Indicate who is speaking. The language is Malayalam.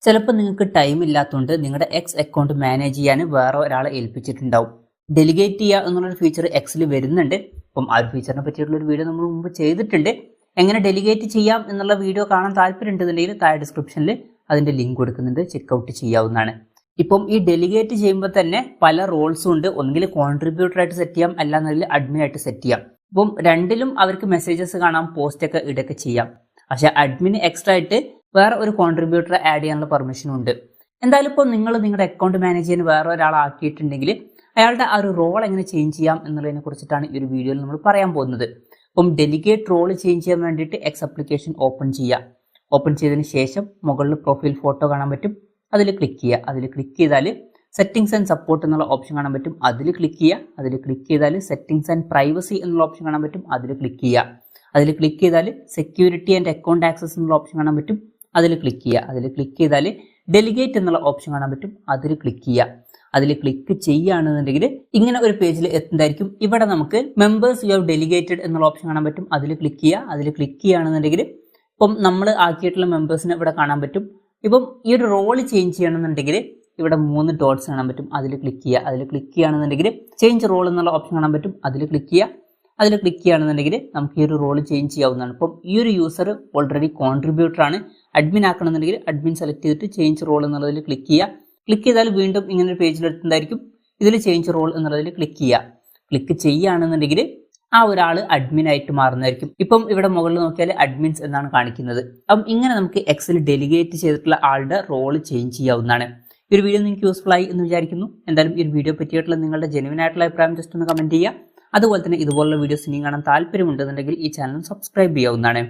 Speaker 1: ചിലപ്പോൾ നിങ്ങൾക്ക് ടൈം ഇല്ലാത്തതുകൊണ്ട് നിങ്ങളുടെ എക്സ് അക്കൗണ്ട് മാനേജ് ചെയ്യാൻ വേറെ ഒരാളെ ഏൽപ്പിച്ചിട്ടുണ്ടാവും. ഡെലിഗേറ്റ് ചെയ്യുക എന്നുള്ളൊരു ഫീച്ചർ എക്സിൽ വരുന്നുണ്ട്. അപ്പം ആ ഒരു ഫീച്ചറിനെ പറ്റിയിട്ടുള്ള ഒരു വീഡിയോ നമ്മൾ മുമ്പ് ചെയ്തിട്ടുണ്ട്. എങ്ങനെ ഡെലിഗേറ്റ് ചെയ്യാം എന്നുള്ള വീഡിയോ കാണാൻ താല്പര്യമുണ്ടെന്നുണ്ടെങ്കിൽ താഴെ ഡിസ്ക്രിപ്ഷനിൽ അതിന്റെ ലിങ്ക് കൊടുക്കുന്നുണ്ട്, ചെക്കൗട്ട് ചെയ്യാവുന്നതാണ്. ഇപ്പം ഈ ഡെലിഗേറ്റ് ചെയ്യുമ്പോൾ തന്നെ പല റോൾസും ഉണ്ട്. ഒന്നുകിൽ കോൺട്രിബ്യൂട്ടർ ആയിട്ട് സെറ്റ് ചെയ്യാം, അല്ലാന്നുണ്ടെങ്കിൽ അഡ്മിൻ ആയിട്ട് സെറ്റ് ചെയ്യാം. അപ്പം രണ്ടിലും അവർക്ക് മെസ്സേജസ് കാണാം, പോസ്റ്റ് ഒക്കെ ഇടയ്ക്ക് ചെയ്യാം. പക്ഷെ അഡ്മിന് എക്സ്ട്രാ ആയിട്ട് വേറെ ഒരു കോൺട്രിബ്യൂട്ടർ ആഡ് ചെയ്യാനുള്ള പെർമിഷനും ഉണ്ട്. എന്തായാലും ഇപ്പോൾ നിങ്ങൾ നിങ്ങളുടെ അക്കൗണ്ട് മാനേജ് ചെയ്യാൻ വേറെ ഒരാളാക്കിയിട്ടുണ്ടെങ്കിൽ അയാളുടെ ആ ഒരു റോൾ എങ്ങനെ ചേഞ്ച് ചെയ്യാം എന്നുള്ളതിനെ കുറിച്ചിട്ടാണ് ഈ ഒരു വീഡിയോയിൽ നമ്മൾ പറയാൻ പോകുന്നത്. അപ്പം ഡെലിഗേറ്റ് റോൾ ചേഞ്ച് ചെയ്യാൻ വേണ്ടിയിട്ട് എക്സ് ആപ്ലിക്കേഷൻ ഓപ്പൺ ചെയ്യുക. ഓപ്പൺ ചെയ്തതിന് ശേഷം മുകളിൽ പ്രൊഫൈൽ ഫോട്ടോ കാണാൻ പറ്റും, അതിൽ ക്ലിക്ക് ചെയ്യുക. അതിൽ ക്ലിക്ക് ചെയ്താൽ സെറ്റിംഗ്സ് ആൻഡ് സപ്പോർട്ട് എന്നുള്ള ഓപ്ഷൻ കാണാൻ പറ്റും, അതിൽ ക്ലിക്ക് ചെയ്യുക. അതിൽ ക്ലിക്ക് ചെയ്താൽ സെറ്റിംഗ്സ് ആൻഡ് പ്രൈവസി എന്നുള്ള ഓപ്ഷൻ കാണാൻ പറ്റും, അതിൽ ക്ലിക്ക് ചെയ്യുക. അതിൽ ക്ലിക്ക് ചെയ്താൽ സെക്യൂരിറ്റി ആൻഡ് അക്കൗണ്ട് ആക്സസ് എന്നുള്ള ഓപ്ഷൻ കാണാൻ പറ്റും, അതിൽ ക്ലിക്ക് ചെയ്യുക. അതിൽ ക്ലിക്ക് ചെയ്താൽ ഡെലിഗേറ്റ് എന്നുള്ള ഓപ്ഷൻ കാണാൻ പറ്റും, അതിൽ ക്ലിക്ക് ചെയ്യുക. അതിൽ ക്ലിക്ക് ചെയ്യുകയാണെന്നുണ്ടെങ്കിൽ ഇങ്ങനെ ഒരു പേജിൽ എത്തുന്നതായിരിക്കും. ഇവിടെ നമുക്ക് മെമ്പേഴ്സ് യു ഹാവ് ഡെലിഗേറ്റഡ് എന്നുള്ള ഓപ്ഷൻ കാണാൻ പറ്റും, അതിൽ ക്ലിക്ക് ചെയ്യുക. അതിൽ ക്ലിക്ക് ചെയ്യുകയാണെന്നുണ്ടെങ്കിൽ ഇപ്പം നമ്മൾ ആക്കിയിട്ടുള്ള മെമ്പേഴ്സിനെ ഇവിടെ കാണാൻ പറ്റും. ഇപ്പം ഈ ഒരു റോൾ ചേഞ്ച് ചെയ്യണമെന്നുണ്ടെങ്കിൽ ഇവിടെ 3 ഡോട്ട്സ് കാണാൻ പറ്റും, അതിൽ ക്ലിക്ക് ചെയ്യുക. അതിൽ ക്ലിക്ക് ചെയ്യുകയാണെന്നുണ്ടെങ്കിൽ ചേഞ്ച് റോൾ എന്നുള്ള ഓപ്ഷൻ കാണാൻ പറ്റും, അതിൽ ക്ലിക്ക് ചെയ്യുക. അതിൽ ക്ലിക്ക് ചെയ്യുകയാണെന്നുണ്ടെങ്കിൽ നമുക്ക് ഈ ഒരു റോൾ ചേഞ്ച് ചെയ്യാവുന്നതാണ്. അപ്പം ഈ ഒരു യൂസർ ഓൾറെഡി കോൺട്രിബ്യൂട്ടർ ആണ്. അഡ്മിൻ ആക്കണമെന്നുണ്ടെങ്കിൽ അഡ്മിൻ സെലക്ട് ചെയ്തിട്ട് ചേഞ്ച് റോൾ എന്നുള്ളതിൽ ക്ലിക്ക് ചെയ്യുക. ക്ലിക്ക് ചെയ്താൽ വീണ്ടും ഇങ്ങനെ ഒരു പേജിൽ എത്തുന്നതായിരിക്കും. ഇതിൽ ചേഞ്ച് റോൾ എന്നുള്ളതിൽ ക്ലിക്ക് ചെയ്യുക. ക്ലിക്ക് ചെയ്യുകയാണെന്നുണ്ടെങ്കിൽ ആ ഒരാൾ അഡ്മിൻ ആയിട്ട് മാറുന്നതായിരിക്കും. ഇപ്പം ഇവിടെ മുകളിൽ നോക്കിയാൽ അഡ്മിൻസ് എന്നാണ് കാണിക്കുന്നത്. അപ്പം ഇങ്ങനെ നമുക്ക് എക്സിൽ ഡെലിഗേറ്റ് ചെയ്തിട്ടുള്ള ആളുടെ റോൾ ചേഞ്ച് ചെയ്യാവുന്നതാണ്. ഈ ഒരു വീഡിയോ നിങ്ങൾക്ക് യൂസ്ഫുൾ ആയി എന്ന് വിചാരിക്കുന്നു. എന്തായാലും ഈ ഒരു വീഡിയോ പറ്റിയിട്ടുള്ള നിങ്ങളുടെ ജെനുവിൻ ആയിട്ടുള്ള അഭിപ്രായം ജസ്റ്റ് ഒന്ന് കമന്റ് ചെയ്യുക. അതുപോലെ തന്നെ ഇതുപോലുള്ള വീഡിയോസ് ഇനിയും കാണാൻ താല്പര്യമുണ്ടെന്നുണ്ടെങ്കിൽ ഈ ചാനൽ സബ്സ്ക്രൈബ് ചെയ്യാവുന്നതാണ്.